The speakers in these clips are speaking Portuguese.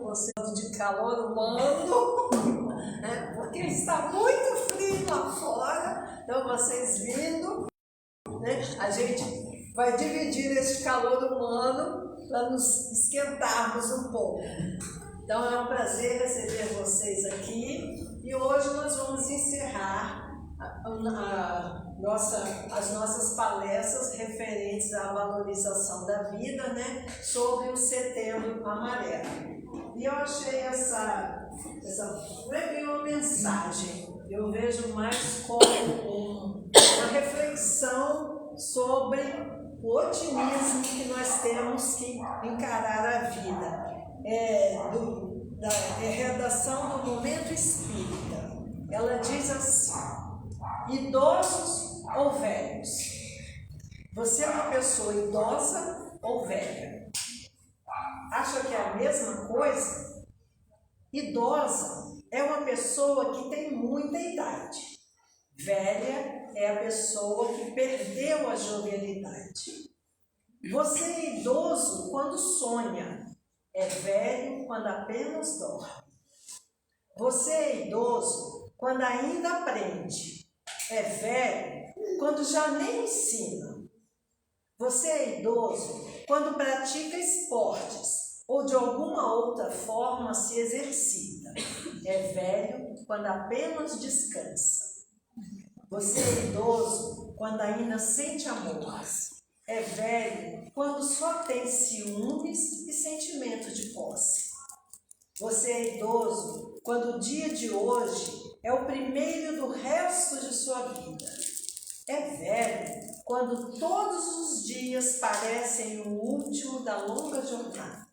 você de calor humano, né? Porque está muito frio lá fora, então vocês vindo, né? A gente vai dividir esse calor humano para nos esquentarmos um pouco. Então é um prazer receber vocês aqui e hoje nós vamos encerrar as nossas palestras referentes à valorização da vida, né, sobre o Setembro Amarelo. E eu achei essa não é bem uma mensagem, eu vejo mais como uma reflexão sobre o otimismo que nós temos que encarar a vida. Da redação do Momento Espírita. Ela diz assim: idosos ou velhos? Você é uma pessoa idosa ou velha? Acha que é a mesma coisa? Idosa é uma pessoa que tem muita idade. Velha é a pessoa que perdeu a jovialidade. Você é idoso quando sonha. É velho quando apenas dorme. Você é idoso quando ainda aprende. É velho quando já nem ensina. Você é idoso quando pratica esportes ou de alguma outra forma se exercita. É velho quando apenas descansa. Você é idoso quando ainda sente amor. É velho quando só tem ciúmes e sentimento de posse. Você é idoso quando o dia de hoje é o primeiro do resto de sua vida. É velho quando todos os dias parecem o último da longa jornada.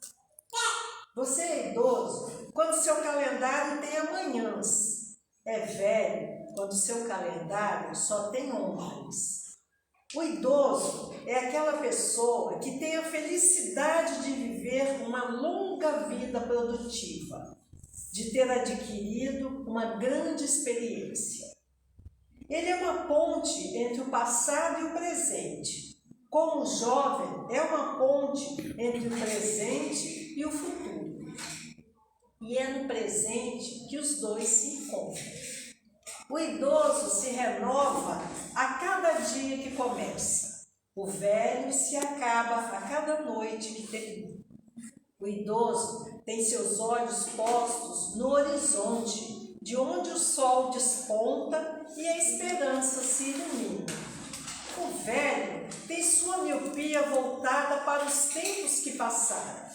Você é idoso quando seu calendário tem amanhãs. É velho quando seu calendário só tem ontem. O idoso é aquela pessoa que tem a felicidade de viver uma longa vida produtiva, de ter adquirido uma grande experiência. Ele é uma ponte entre o passado e o presente. Como o jovem é uma ponte entre o presente e o futuro. E é no presente que os dois se encontram. O idoso se renova a cada dia que começa. O velho se acaba a cada noite que termina. O idoso tem seus olhos postos no horizonte, de onde o sol desponta e a esperança se ilumina. O velho tem sua miopia voltada para os tempos que passaram.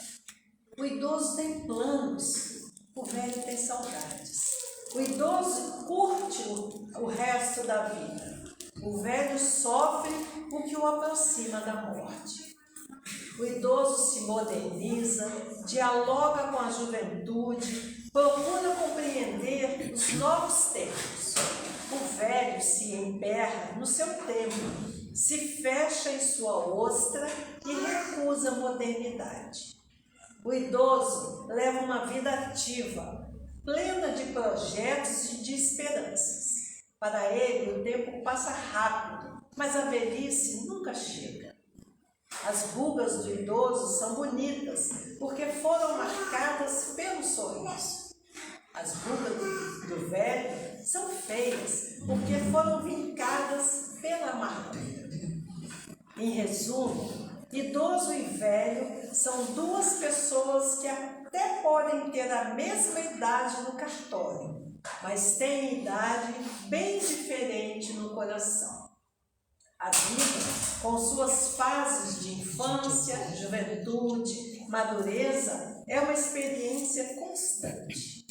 O idoso tem planos, o velho tem saudades. O idoso curte o resto da vida. O velho sofre o que o aproxima da morte. O idoso se moderniza, dialoga com a juventude, procura compreender os novos tempos. O velho se emperra no seu tempo, se fecha em sua ostra e recusa a modernidade. O idoso leva uma vida ativa, plena de projetos e de esperanças. Para ele, o tempo passa rápido, mas a velhice nunca chega. As rugas do idoso são bonitas, porque foram marcadas pelo sorriso. As rugas do velho são feias, porque foram vincadas pela amargura. Em resumo, idoso e velho são duas pessoas que até podem ter a mesma idade no cartório, mas têm idade bem diferente no coração. A vida, com suas fases de infância, juventude, madureza, é uma experiência constante.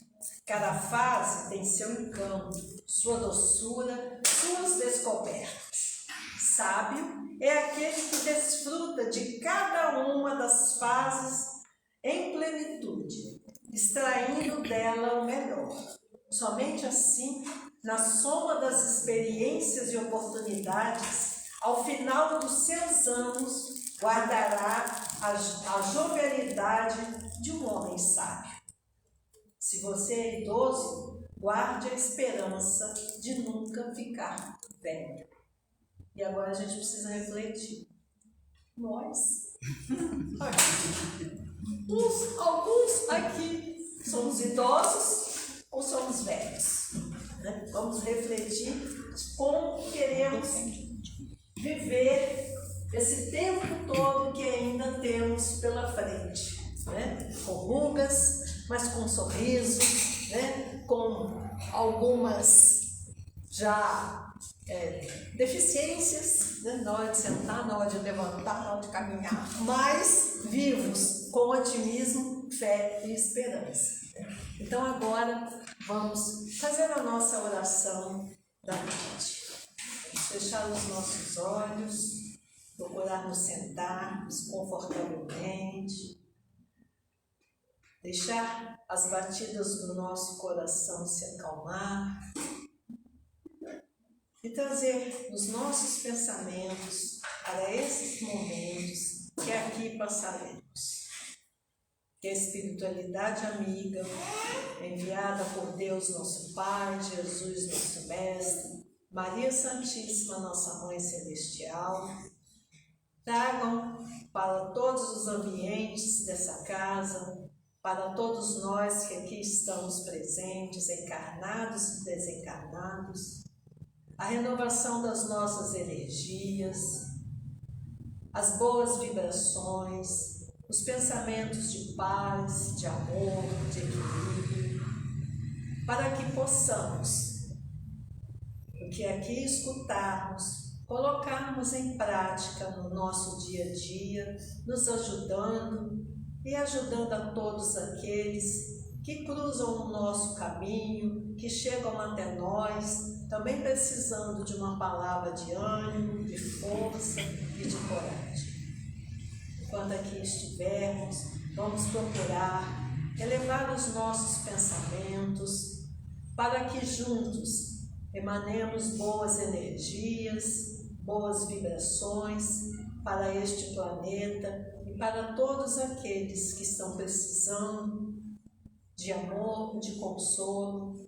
Cada fase tem seu encanto, sua doçura, suas descobertas. Sábio é aquele que desfruta de cada uma das fases em plenitude, extraindo dela o melhor. Somente assim, na soma das experiências e oportunidades, ao final dos seus anos, guardará a jovialidade de um homem sábio. Se você é idoso, guarde a esperança de nunca ficar velho. E agora a gente precisa refletir. Nós, alguns aqui somos idosos ou somos velhos? Né? Vamos refletir como queremos viver esse tempo todo que ainda temos pela frente, né? Com rugas, mas com sorriso, né? Com algumas já deficiências, né? Na hora de sentar, na hora de levantar, na hora de caminhar, mas vivos, com otimismo, fé e esperança. Então agora vamos fazer a nossa oração da noite. Vamos fechar os nossos olhos, procurar nos sentarmos confortavelmente, deixar as batidas do nosso coração se acalmar e trazer os nossos pensamentos para esses momentos que aqui passaremos. Que a espiritualidade amiga, enviada por Deus nosso Pai, Jesus nosso Mestre, Maria Santíssima, nossa Mãe Celestial, tragam para todos os ambientes dessa casa, para todos nós que aqui estamos presentes, encarnados e desencarnados, a renovação das nossas energias, as boas vibrações, os pensamentos de paz, de amor, de equilíbrio, para que possamos, o que aqui escutarmos, colocarmos em prática no nosso dia a dia, nos ajudando e ajudando a todos aqueles que cruzam o nosso caminho, que chegam até nós, também precisando de uma palavra de ânimo, de força e de coragem. Enquanto aqui estivermos, vamos procurar elevar os nossos pensamentos para que juntos emanemos boas energias, boas vibrações para este planeta e para todos aqueles que estão precisando de amor, de consolo,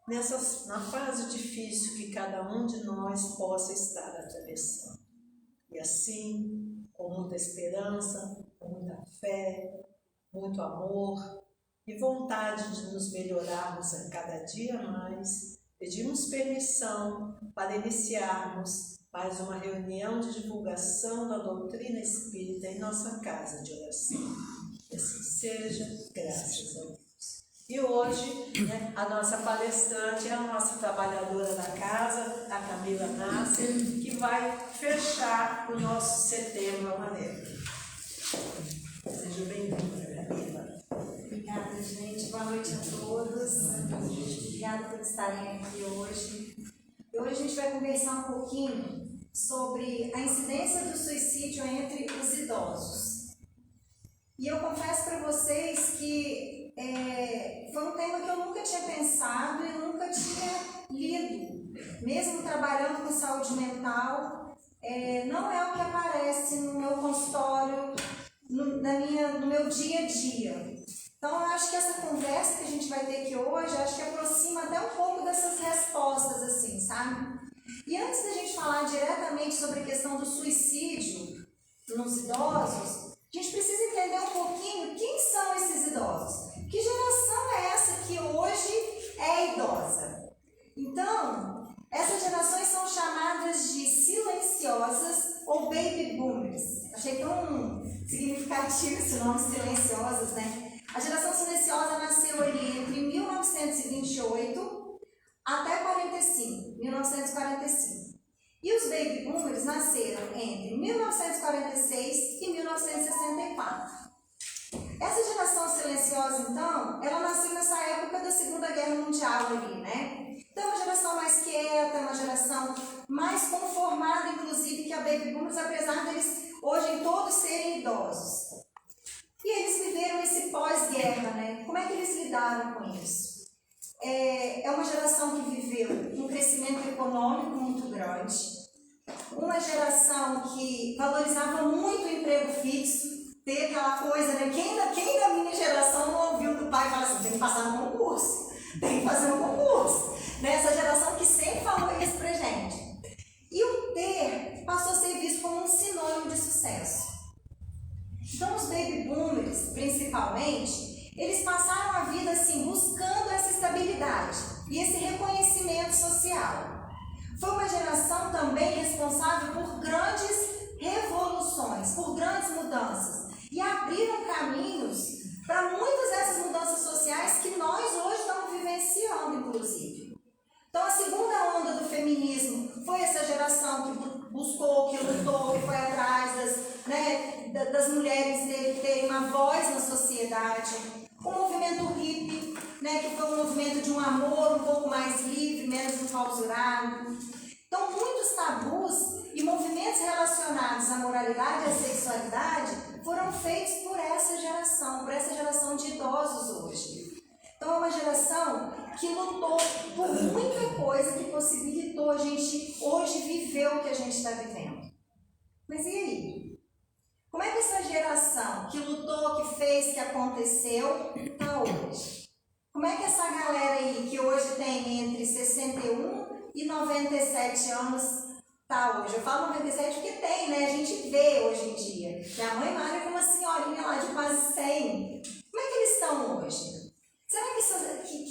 na fase difícil que cada um de nós possa estar atravessando. E assim, com muita esperança, com muita fé, muito amor e vontade de nos melhorarmos a cada dia mais, pedimos permissão para iniciarmos mais uma reunião de divulgação da doutrina espírita em nossa casa de oração. Que assim seja, graças a Deus. E hoje, a nossa palestrante é a nossa trabalhadora da casa, a Camila Nasser, que vai fechar o nosso setembro amarelo. Seja bem-vinda, Camila. Obrigada, gente. Boa noite a todos. Obrigada por estarem aqui hoje. E hoje a gente vai conversar um pouquinho sobre a incidência do suicídio entre os idosos. E eu confesso para vocês que foi um tema que eu nunca tinha pensado e nunca tinha lido. Mesmo trabalhando com saúde mental, não é o que aparece no meu consultório, no meu dia a dia. Então, eu acho que essa conversa que a gente vai ter aqui hoje, acho que aproxima até um pouco dessas respostas, assim, sabe? E antes da gente falar diretamente sobre a questão do suicídio nos idosos, a gente precisa entender um pouquinho quem são esses idosos. Que geração é essa que hoje é idosa? Então, essas gerações são chamadas de silenciosas ou baby boomers. Achei tão significativo esse nome, silenciosas, né? A geração silenciosa nasceu ali entre 1928 até 1945. E os baby boomers nasceram entre 1946 e 1964. Essa geração silenciosa, então, ela nasceu nessa época da Segunda Guerra Mundial ali, né? Então, é uma geração mais quieta, uma geração mais conformada, inclusive, que a baby boomers, apesar deles hoje todos serem idosos. E eles viveram esse pós-guerra, né? Como é que eles lidaram com isso? É uma geração que viveu um crescimento econômico muito grande, uma geração que valorizava muito o emprego fixo, ter aquela coisa, né? Quem da minha geração não ouviu do pai falar assim, tem que passar no concurso, tem que fazer um concurso, né? Essa geração que sempre falou isso pra gente. E o ter passou a ser visto como um sinônimo de sucesso. Então, os baby boomers, principalmente, eles passaram a vida assim, buscando essa estabilidade e esse reconhecimento social. Foi uma geração também responsável por grandes revoluções, por grandes mudanças, e abriram caminhos para muitas dessas mudanças sociais que nós hoje estamos vivenciando, inclusive. Então, a segunda onda do feminismo foi essa geração que buscou, que lutou, que foi atrás das mulheres terem uma voz na sociedade. O movimento hippie, que foi um movimento de um amor um pouco mais livre, menos enclausurado. Então, muitos tabus e movimentos relacionados à moralidade e à sexualidade foram feitos por essa geração de idosos hoje. Então, é uma geração que lutou por muita coisa que possibilitou a gente hoje viver o que a gente está vivendo. Mas e aí? Como é que essa geração que lutou, que fez, que aconteceu, está hoje? Como é que essa galera aí, que hoje tem entre 61 e 97 anos, está hoje? Eu falo 97 porque tem, né? A gente vê hoje em dia. Minha mãe malha com uma senhorinha lá de quase 100. Como é que eles estão hoje? Será que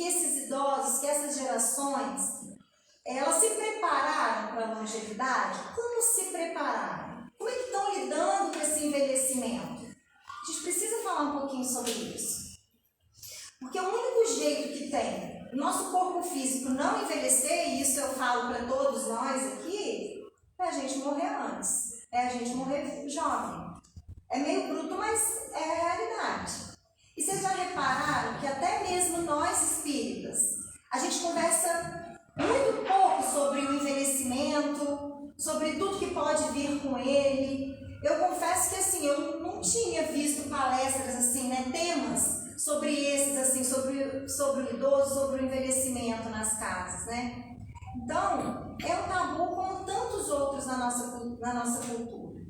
esses idosos, que essas gerações, elas se prepararam para a longevidade? Como se prepararam? Como é que estão lidando com esse envelhecimento? A gente precisa falar um pouquinho sobre isso. Porque o único jeito que tem o nosso corpo físico não envelhecer, e isso eu falo para todos nós aqui, é a gente morrer antes. É a gente morrer jovem. É meio bruto, mas é a realidade. E vocês já repararam que até mesmo nós espíritas, a gente conversa muito pouco sobre o envelhecimento, sobre tudo que pode vir com ele. Eu confesso que assim, eu não tinha visto palestras assim, temas sobre esses, assim, sobre o idoso, sobre o envelhecimento nas casas, Então, é um tabu como tantos outros na nossa cultura.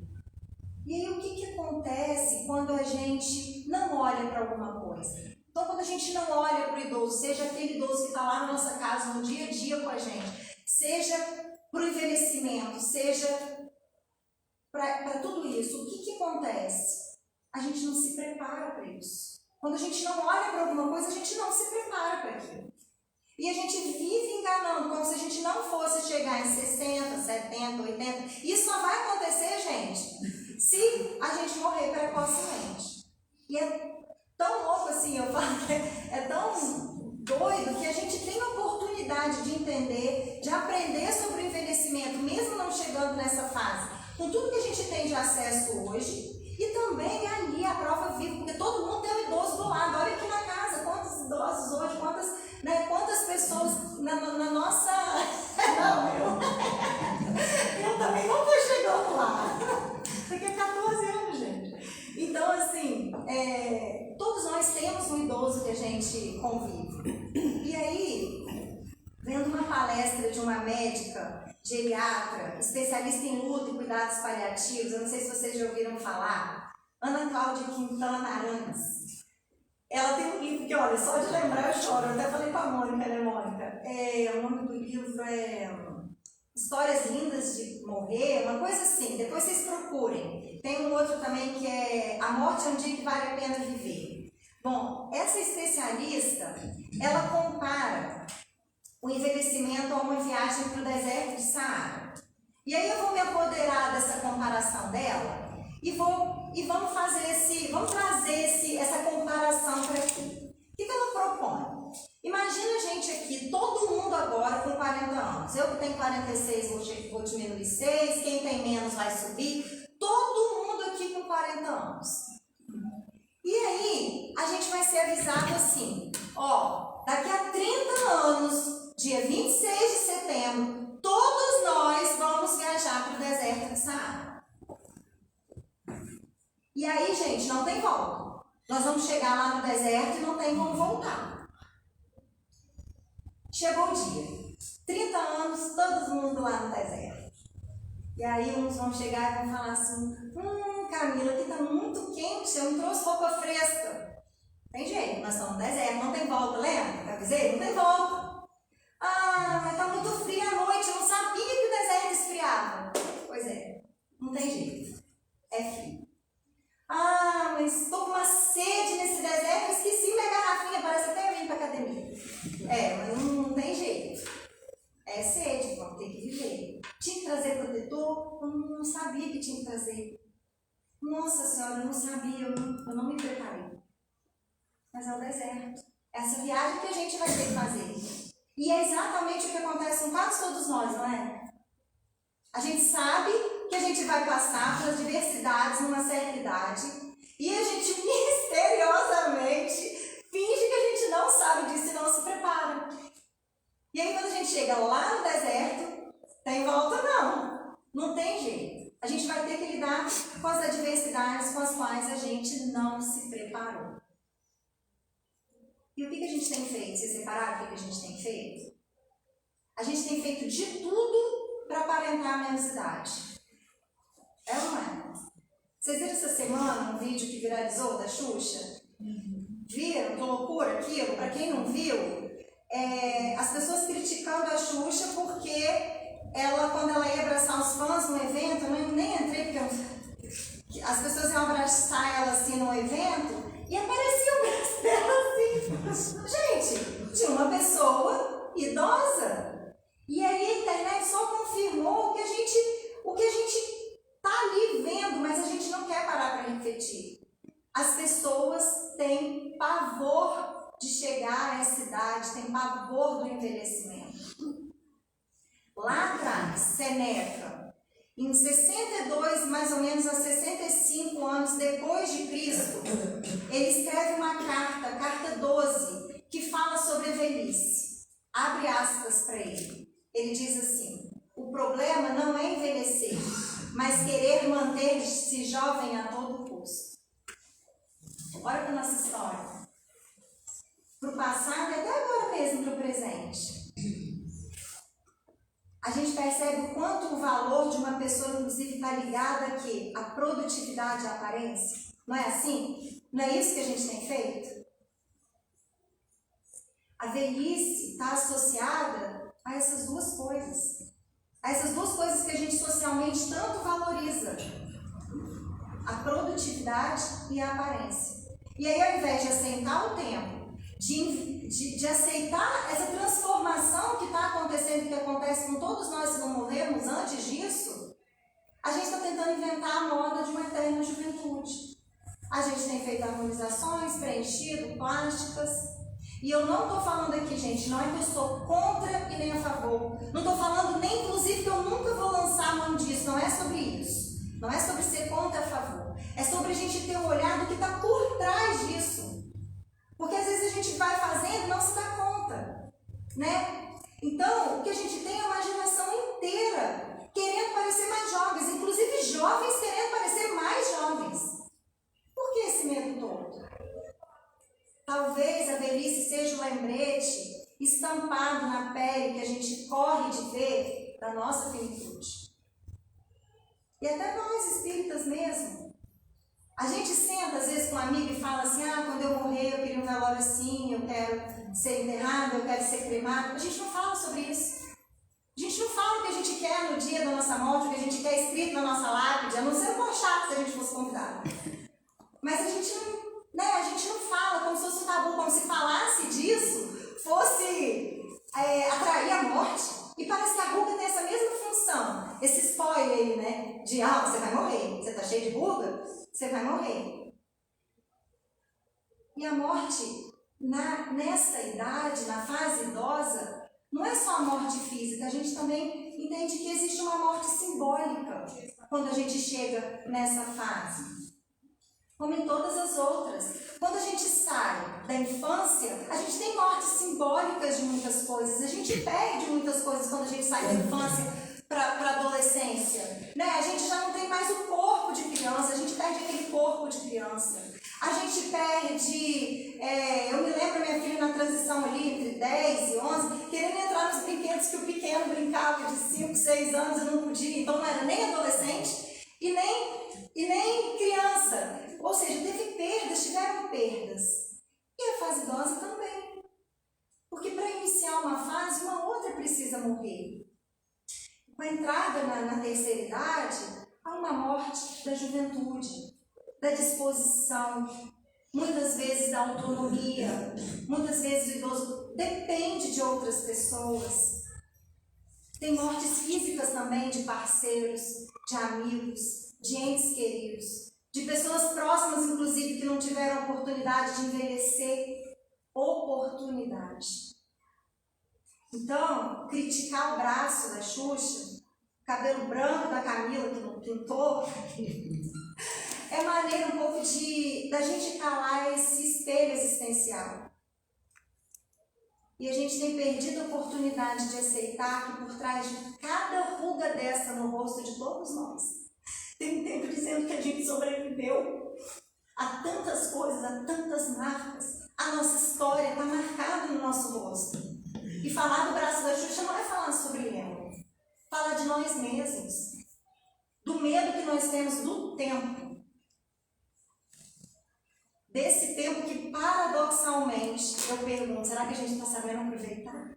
E aí, o que acontece quando a gente não olha para alguma coisa? Então, quando a gente não olha para o idoso, seja aquele idoso que está lá na nossa casa, no dia a dia com a gente, seja para o envelhecimento, seja para tudo isso, o que acontece? A gente não se prepara para isso. Quando a gente não olha para alguma coisa, a gente não se prepara para aquilo. E a gente vive enganando, como se a gente não fosse chegar em 60, 70, 80. Isso só vai acontecer, gente, se a gente morrer precocemente. E é tão louco assim, eu falo que é tão doido que a gente tem a oportunidade de entender, de aprender sobre o envelhecimento, mesmo não chegando nessa fase, com tudo que a gente tem de acesso hoje, e também ali a prova viva, porque todo mundo tem um idoso do lado. Olha aqui na casa, quantos idosos hoje, quantas pessoas na nossa... Não, eu também não estou chegando lá. Daqui a 14 anos, gente. Então, assim, todos nós temos um idoso que a gente convive. E aí, vendo uma palestra de uma médica geriatra, especialista em luta e cuidados paliativos, eu não sei se vocês já ouviram falar, Ana Cláudia Quintana Arantes. Ela tem um livro que, olha, só de lembrar eu choro. Eu até falei com a Mônica, Mônica? O nome do livro é Histórias Lindas de Morrer, uma coisa assim. Depois vocês procurem. Tem um outro também que é A Morte é um Dia que Vale a Pena Viver. Bom, essa especialista, ela compara o envelhecimento a uma viagem para o deserto de Saara. E aí eu vou me apoderar dessa comparação dela e vamos trazer essa comparação para aqui. O que ela propõe? Imagina a gente aqui, todo mundo agora com 40 anos. Eu que tenho 46 vou diminuir 6, quem tem menos vai subir. Todo mundo aqui com 40 anos. E aí, a gente vai ser avisado assim, daqui a 30 anos, dia 26 de setembro, todos nós vamos viajar para o deserto de Saara. E aí, gente, não tem volta. Nós vamos chegar lá no deserto e não tem como voltar. Chegou o dia. 30 anos, todo mundo lá no deserto. E aí uns vão chegar e vão falar assim, Camila, aqui está muito quente, eu não trouxe roupa fresca. Tem jeito, nós estamos no deserto, não tem volta, lembra? Eu avisei? Não tem volta. Mas está muito frio à noite, eu não sabia que o deserto esfriava. Pois é, não tem jeito. É frio. Mas estou com uma sede nesse deserto, eu esqueci minha garrafinha, parece até eu vim para Nossa Senhora, eu não sabia, eu não me preparei. Mas é o deserto. Essa viagem que a gente vai ter que fazer. E é exatamente o que acontece com quase todos nós, não é? A gente sabe que a gente vai passar pelas diversidades numa certa idade e a gente misteriosamente finge que a gente não sabe disso e não se prepara. E aí quando a gente chega lá no deserto, tem volta não. Não tem jeito. A gente vai ter que lidar com as adversidades com as quais a gente não se preparou. E o que a gente tem feito? Vocês separaram o que a gente tem feito? A gente tem feito de tudo para aparentar menos idade. É ou não é? Vocês viram essa semana um vídeo que viralizou da Xuxa? Viram? Que loucura aquilo? Para quem não viu, as pessoas criticando a Xuxa porque ela, quando ela ia abraçar os fãs no evento, eu nem entrei porque as pessoas iam abraçar ela assim no evento e aparecia o braço dela assim. Gente, de uma pessoa idosa. E aí a internet só confirmou o que a gente está ali vendo, mas a gente não quer parar para refletir. As pessoas têm pavor de chegar a essa idade, têm pavor do envelhecimento. Lá atrás, Seneca, em 62, mais ou menos a 65 anos depois de Cristo, ele escreve uma carta, carta 12, que fala sobre a velhice. Abre aspas para ele. Ele diz assim: o problema não é envelhecer, mas querer manter-se jovem a todo custo. Olha para a nossa história. Para o passado e até agora mesmo para o presente. A gente percebe o quanto o valor de uma pessoa, inclusive, está ligado aqui à produtividade e à aparência. Não é assim? Não é isso que a gente tem feito? A velhice está associada a essas duas coisas. A essas duas coisas que a gente socialmente tanto valoriza. A produtividade e a aparência. E aí, ao invés de assentar o tempo, de aceitar essa transformação que está acontecendo, que acontece com todos nós se não morrermos antes disso, a gente está tentando inventar a moda de uma eterna juventude. A gente tem feito harmonizações, preenchido, plásticas. E eu não estou falando aqui, gente, não é que eu sou contra e nem a favor. Não estou falando nem, inclusive, que eu nunca vou lançar a mão disso. Não é sobre isso. Não é sobre ser contra e a favor. É sobre a gente ter um olhar do que está por trás disso. Porque às vezes a gente vai fazendo e não se dá conta, né? Então, o que a gente tem é uma geração inteira querendo parecer mais jovens. Inclusive jovens querendo parecer mais jovens. Por que esse medo todo? Talvez a velhice seja um lembrete estampado na pele que a gente corre de ver da nossa finitude. E até nós, espíritas mesmo. A gente senta às vezes com um amigo e fala assim: ah, quando eu morrer eu queria um velório assim, eu quero ser enterrado, eu quero ser cremado. A gente não fala sobre isso. A gente não fala o que a gente quer no dia da nossa morte, o que a gente quer escrito na nossa lápide, a não ser um chato se a gente fosse convidado. Mas a gente não fala como se fosse um tabu, como se falasse disso fosse atrair a morte. E parece que a ruga tem essa mesma função, esse spoiler aí, né? De, você vai morrer, você tá cheio de ruga, você vai morrer. E a morte, nessa idade, na fase idosa, não é só a morte física, a gente também entende que existe uma morte simbólica quando a gente chega nessa fase. Como em todas as outras. Quando a gente sai da infância, a gente tem mortes simbólicas de muitas coisas. A gente perde muitas coisas quando a gente sai da infância para a adolescência. Né? A gente já não tem mais o corpo de criança, a gente perde aquele corpo de criança. A gente perde... eu me lembro minha filha na transição ali, entre 10 e 11, querendo entrar nos brinquedos que o pequeno brincava de 5, 6 anos e não podia. Então não era nem adolescente e nem criança. Ou seja, tiveram perdas. E a fase idosa também. Porque para iniciar uma fase, uma outra precisa morrer. Com a entrada na terceira idade, há uma morte da juventude, da disposição, muitas vezes da autonomia, muitas vezes o idoso depende de outras pessoas. Tem mortes físicas também de parceiros, de amigos, de entes queridos, de pessoas próximas, inclusive, que não tiveram oportunidade de envelhecer. Oportunidade. Então, criticar o braço da Xuxa, o cabelo branco da Camila, que não pintou, é maneira um pouco da gente calar esse espelho existencial. E a gente tem perdido a oportunidade de aceitar que por trás de cada ruga dessa no rosto de todos nós, tem um tempo dizendo que a gente sobreviveu a tantas coisas, a tantas marcas. A nossa história está marcada no nosso rosto. E falar do braço da Xuxa não é falar sobre ela. Falar de nós mesmos. Do medo que nós temos do tempo. Desse tempo que, paradoxalmente, eu pergunto, será que a gente está sabendo aproveitar?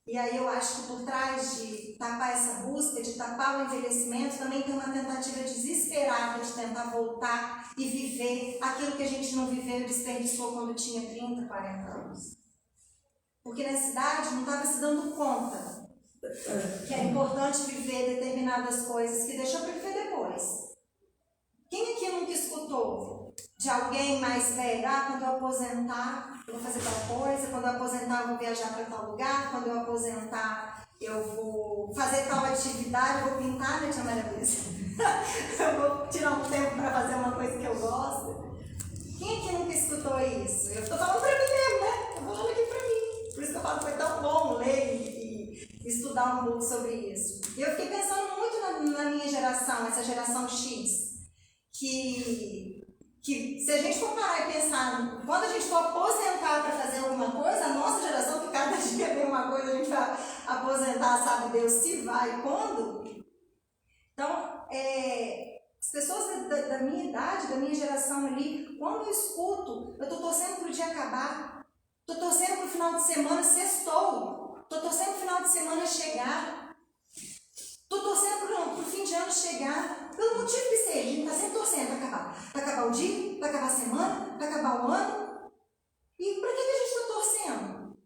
E aí eu acho que por trás de tapar essa busca, de tapar o envelhecimento, também tem uma tentativa desesperada de tentar voltar e viver aquilo que a gente não viveu e desperdiçou quando tinha 30, 40 anos. Porque nessa idade não estava se dando conta que era importante viver determinadas coisas que deixou para viver depois. Quem aqui nunca escutou de alguém mais velho? Quando eu aposentar, eu vou fazer tal coisa. Quando eu aposentar, eu vou viajar para tal lugar. Quando eu aposentar, eu vou fazer tal atividade. Eu vou pintar, né, tia Maria Luísa? Eu vou tirar um tempo para fazer uma coisa que eu gosto. Quem aqui nunca escutou isso? Eu estou falando para mim mesmo, né? Estou falando aqui para mim. Por isso que eu falo que foi tão bom ler e estudar um pouco sobre isso. E eu fiquei pensando muito na minha geração, essa geração X. Que se a gente for parar e pensar, quando a gente for aposentar para fazer alguma coisa, a nossa geração, que cada dia vem uma coisa, a gente vai aposentar, sabe Deus se vai e quando. Então, as pessoas da minha idade, da minha geração ali, quando eu escuto, eu estou torcendo para o dia acabar, estou torcendo para o final de semana sextou, estou torcendo para o final de semana chegar, estou torcendo para o fim de ano chegar. Pelo motivo que seja, a gente está sempre torcendo para acabar. Para acabar o dia, para acabar a semana, para acabar o ano. E para que a gente está torcendo?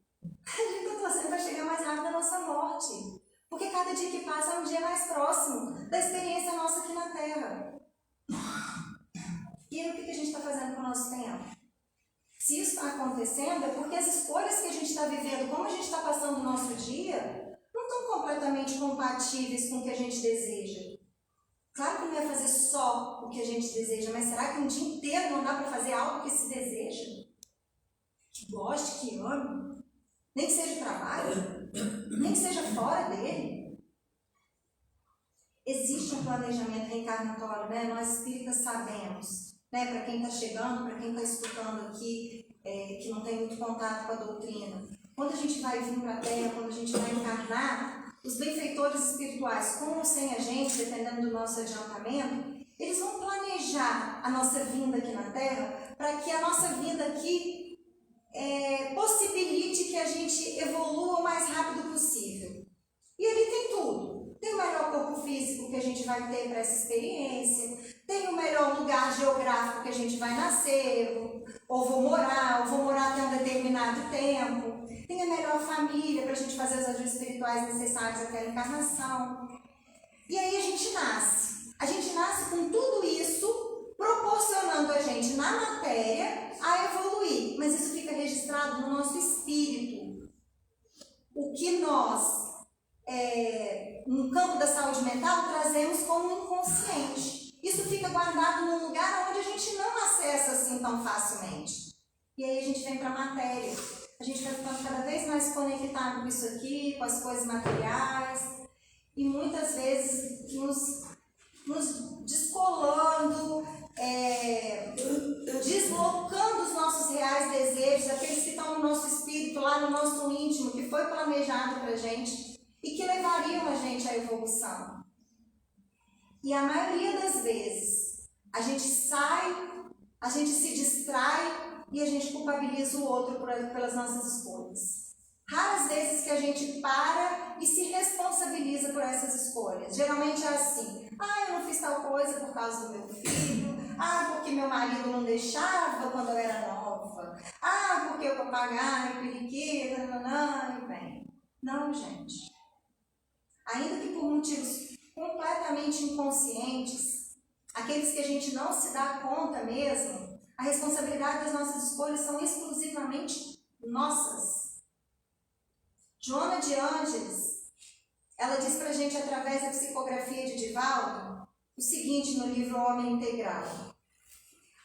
A gente está torcendo para chegar mais rápido à nossa morte. Porque cada dia que passa é um dia mais próximo da experiência nossa aqui na Terra. E aí o que a gente está fazendo com o nosso tempo? Se isso está acontecendo, é porque as escolhas que a gente está vivendo, como a gente está passando o nosso dia, não estão completamente compatíveis com o que a gente deseja. Claro que não é fazer só o que a gente deseja, mas será que um dia inteiro não dá para fazer algo que se deseja? Que goste, que ame? Nem que seja trabalho? Nem que seja fora dele? Existe um planejamento reencarnatório, né? Nós espíritas sabemos, né? Para quem está chegando, para quem está escutando aqui, que não tem muito contato com a doutrina. Quando a gente vai vir para a Terra, quando a gente vai encarnar, os benfeitores espirituais, com ou sem a gente, dependendo do nosso adiantamento, eles vão planejar a nossa vinda aqui na Terra para que a nossa vinda aqui possibilite que a gente evolua o mais rápido possível. E ali tem tudo. Tem o melhor corpo físico que a gente vai ter para essa experiência, tem o melhor lugar geográfico que a gente vai nascer, ou vou morar até um determinado tempo. Tem a melhor família para a gente fazer os ajustes espirituais necessários àquela encarnação. E aí a gente nasce. A gente nasce com tudo isso proporcionando a gente na matéria a evoluir. Mas isso fica registrado no nosso espírito. O que nós, no campo da saúde mental, trazemos como inconsciente. Isso fica guardado num lugar onde a gente não acessa assim tão facilmente. E aí a gente vem para a matéria. A gente vai ficando cada vez mais conectado com isso aqui, com as coisas materiais, e muitas vezes nos descolando, deslocando os nossos reais desejos, aqueles que estão no nosso espírito, lá no nosso íntimo, que foi planejado para a gente e que levariam a gente à evolução. E a maioria das vezes, a gente sai, a gente se distrai, e a gente culpabiliza o outro pelas nossas escolhas. Raras vezes que a gente para e se responsabiliza por essas escolhas. Geralmente é assim: eu não fiz tal coisa por causa do meu filho, porque meu marido não deixava quando eu era nova, porque o papagaio, periquito, e bem. Não, gente. Ainda que por motivos completamente inconscientes, aqueles que a gente não se dá conta mesmo, a responsabilidade das nossas escolhas são exclusivamente nossas. Joana de Ângeles, ela diz pra gente através da psicografia de Divaldo, o seguinte no livro Homem Integral: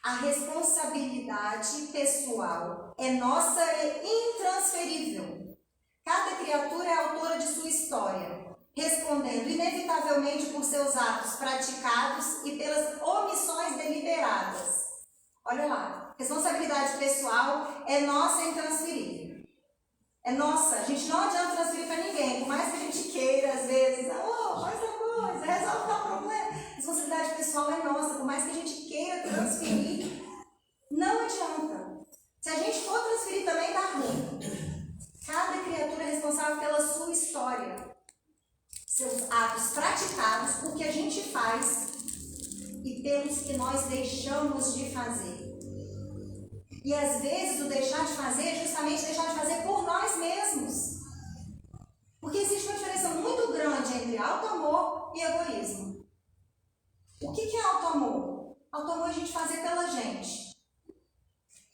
a responsabilidade pessoal é nossa e intransferível. Cada criatura é autora de sua história, respondendo inevitavelmente por seus atos praticados e pelas omissões deliberadas. Olha lá, responsabilidade pessoal é nossa e intransferível. É nossa, a gente não adianta transferir para ninguém, por mais que a gente queira, às vezes, faz a coisa, resolve tal problema. Responsabilidade pessoal é nossa, por mais que a gente queira transferir, não adianta. Se a gente for transferir também dá ruim. Cada criatura é responsável pela sua história, seus atos praticados, o que a gente faz e pelos que nós deixamos de fazer. E às vezes o deixar de fazer é justamente deixar de fazer por nós mesmos. Porque existe uma diferença muito grande entre auto-amor e egoísmo. O que é auto-amor? Auto-amor é a gente fazer pela gente.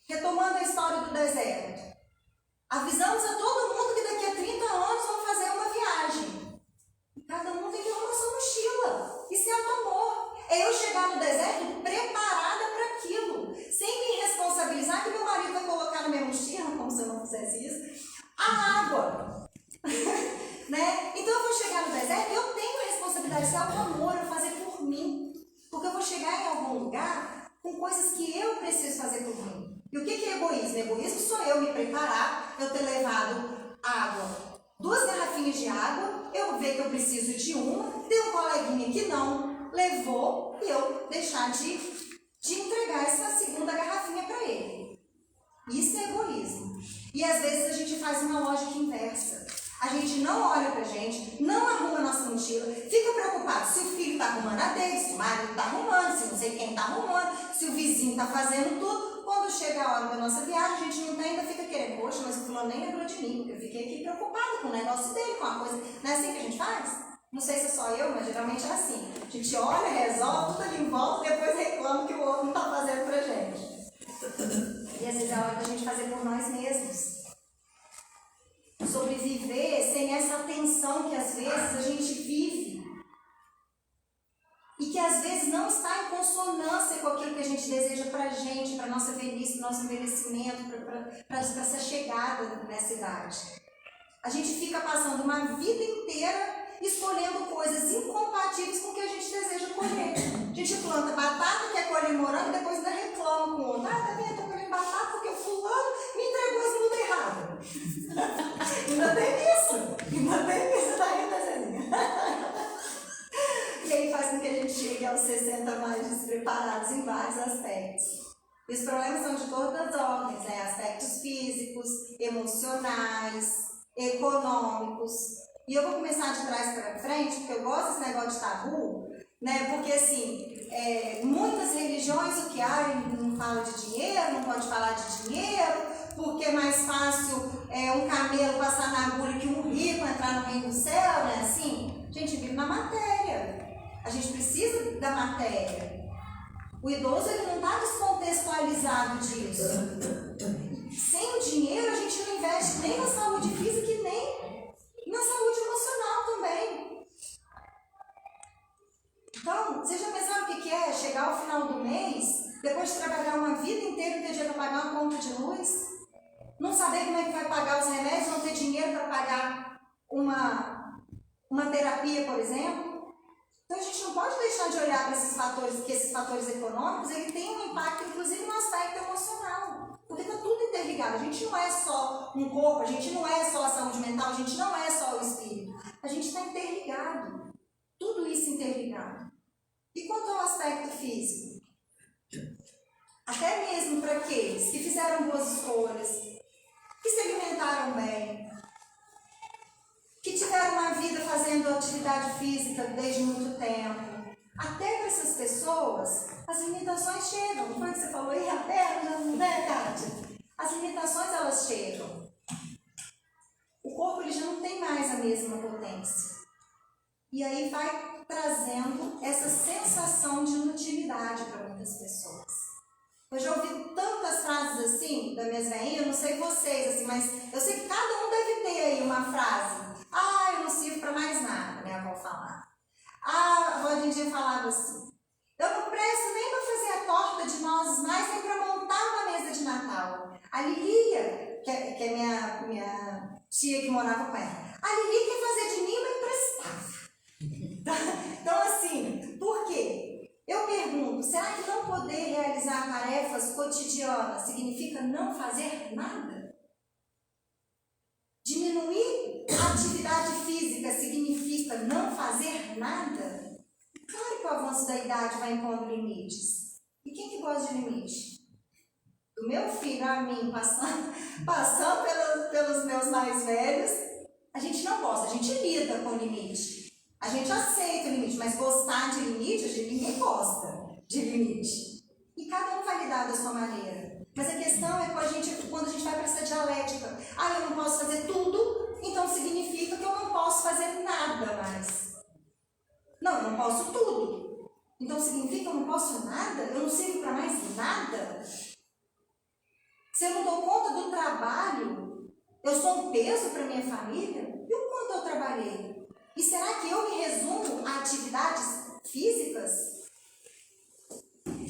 Retomando a história do deserto. Avisamos a todo mundo que daqui a 30 anos vamos fazer uma viagem. E cada um tem que arrumar sua mochila. Isso é auto-amor. É eu chegar no deserto preparada para aquilo. Sem me responsabilizar que meu marido vai colocar na minha mochila, como se eu não fizesse isso, a água. Né? Então eu vou chegar no deserto e eu tenho a responsabilidade de auto-amor, eu fazer por mim. Porque eu vou chegar em algum lugar com coisas que eu preciso fazer por mim. E o que é egoísmo? Egoísmo sou eu me preparar, eu ter levado água, 2 garrafinhas de água, eu ver que eu preciso de uma, ter um coleguinha que não levou e eu deixar de entregar essa segunda garrafinha para ele. Isso é egoísmo. E às vezes a gente faz uma lógica inversa. A gente não olha pra gente, não arruma a nossa mochila, fica preocupado se o filho está arrumando a dele, se o marido está arrumando, se não sei quem está arrumando, se o vizinho está fazendo tudo. Quando chega a hora da nossa viagem, a gente não tem, ainda fica querendo, poxa, mas o fulano nem lembrou de mim, porque eu fiquei aqui preocupada com o negócio dele, com a coisa. Não é assim que a gente faz? Não sei se é só eu, mas geralmente é assim. A gente olha, resolve, tudo ali em volta e depois reclama que o outro não está fazendo pra gente. E às vezes é a hora da gente fazer por nós mesmos. Sobreviver sem essa atenção que às vezes a gente vive. E que às vezes não está em consonância com aquilo que a gente deseja pra gente, pra nossa velhice, pro nosso envelhecimento, pra essa chegada nessa idade. A gente fica passando uma vida inteira escolhendo coisas incompatíveis com o que a gente deseja colher. A gente planta batata, quer colher morango, e depois ainda reclama com o outro. Tá bem, eu tô colhendo batata porque o fulano me entregou as mudas erradas. Ainda tem isso, tá rindo assim. E aí faz com que a gente chegue aos 60 mais despreparados em vários aspectos. E os problemas são de todas as ordens, né? Aspectos físicos, emocionais, econômicos. E eu vou começar de trás para frente, porque eu gosto desse negócio de tabu, né? Porque assim, muitas religiões o que há, não fala de dinheiro, não pode falar de dinheiro, porque é mais fácil um camelo passar na agulha que um rico entrar no reino do céu, né? Assim, a gente vive na matéria. A gente precisa da matéria. O idoso ele não está descontextualizado disso. Sem o dinheiro a gente não investe nem na saúde física e nem na saúde emocional também. Então, vocês já pensaram o que é chegar ao final do mês, depois de trabalhar uma vida inteira e ter dinheiro para pagar uma conta de luz? Não saber como é que vai pagar os remédios, não ter dinheiro para pagar uma terapia, por exemplo? Então a gente não pode deixar de olhar para esses fatores, porque esses fatores econômicos ele tem um impacto inclusive no aspecto emocional, porque está tudo interligado. A gente não é só um corpo, a gente não é só a saúde mental, a gente não é só o espírito, a gente está interligado, tudo isso interligado. E quanto ao aspecto físico? Até mesmo para aqueles que fizeram boas escolhas, que se alimentaram bem, que tiveram uma vida fazendo atividade física desde muito tempo, até para essas pessoas, as limitações chegam. Não foi o que você falou aí? A perna, né, Kátia? As limitações, elas chegam. O corpo ele já não tem mais a mesma potência. E aí vai trazendo essa sensação de inutilidade para muitas pessoas. Eu já ouvi tantas frases assim, das minhas veinhas, eu não sei vocês, assim, mas eu sei que cada um deve ter aí uma frase. Ah, eu não sirvo para mais nada, minha avó falava. A avó de dia falava assim, eu não presto nem para fazer a torta de nozes mais, nem para montar uma mesa de Natal. A Lilia, que é minha tia que morava com ela, a Lilia quer fazer de mim uma emprestável. Então, assim, por quê? Eu pergunto, será que não poder realizar tarefas cotidianas significa não fazer nada? Diminuir a atividade física significa não fazer nada? Claro que o avanço da idade vai impondo limites. E quem que gosta de limite? Do meu filho a mim, passando pelos meus mais velhos, a gente não gosta, a gente lida com esse limite. A gente aceita o limite, mas gostar de limite, ninguém gosta de limite. E cada um vai lidar da sua maneira. Mas a questão é quando a gente vai para essa dialética. Ah, eu não posso fazer tudo, então significa que eu não posso fazer nada mais. Não, eu não posso tudo. Então significa que eu não posso nada? Eu não sirvo para mais nada? Se eu não dou conta do trabalho, eu sou um peso para minha família? E o quanto eu trabalhei? E será que eu me resumo a atividades físicas?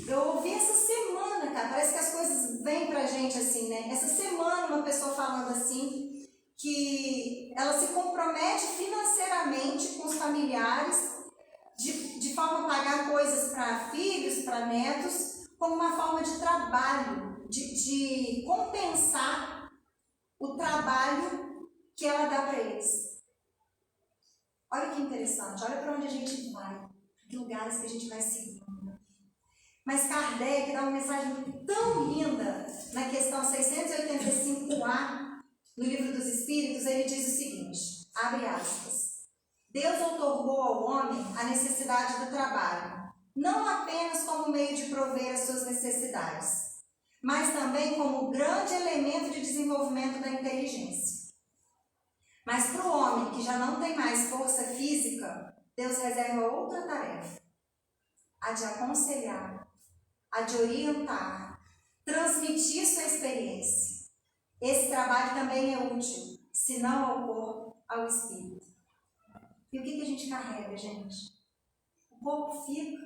Eu ouvi essa semana, cara, parece que as coisas vêm pra gente assim, né? Essa semana uma pessoa falando assim, que ela se compromete financeiramente com os familiares, de forma a pagar coisas para filhos, para netos, como uma forma de trabalho, de compensar o trabalho que ela dá para eles. Olha que interessante, olha para onde a gente vai, que lugares que a gente vai seguindo. Mas Kardec dá uma mensagem tão linda na questão 685A, no Livro dos Espíritos, ele diz o seguinte, abre aspas, Deus outorgou ao homem a necessidade do trabalho, não apenas como meio de prover as suas necessidades, mas também como grande elemento de desenvolvimento da inteligência. Mas para o homem que já não tem mais força física, Deus reserva outra tarefa, a de aconselhar, a de orientar, transmitir sua experiência. Esse trabalho também é útil, se não ao corpo, ao espírito. E o que a gente carrega, gente? O corpo fica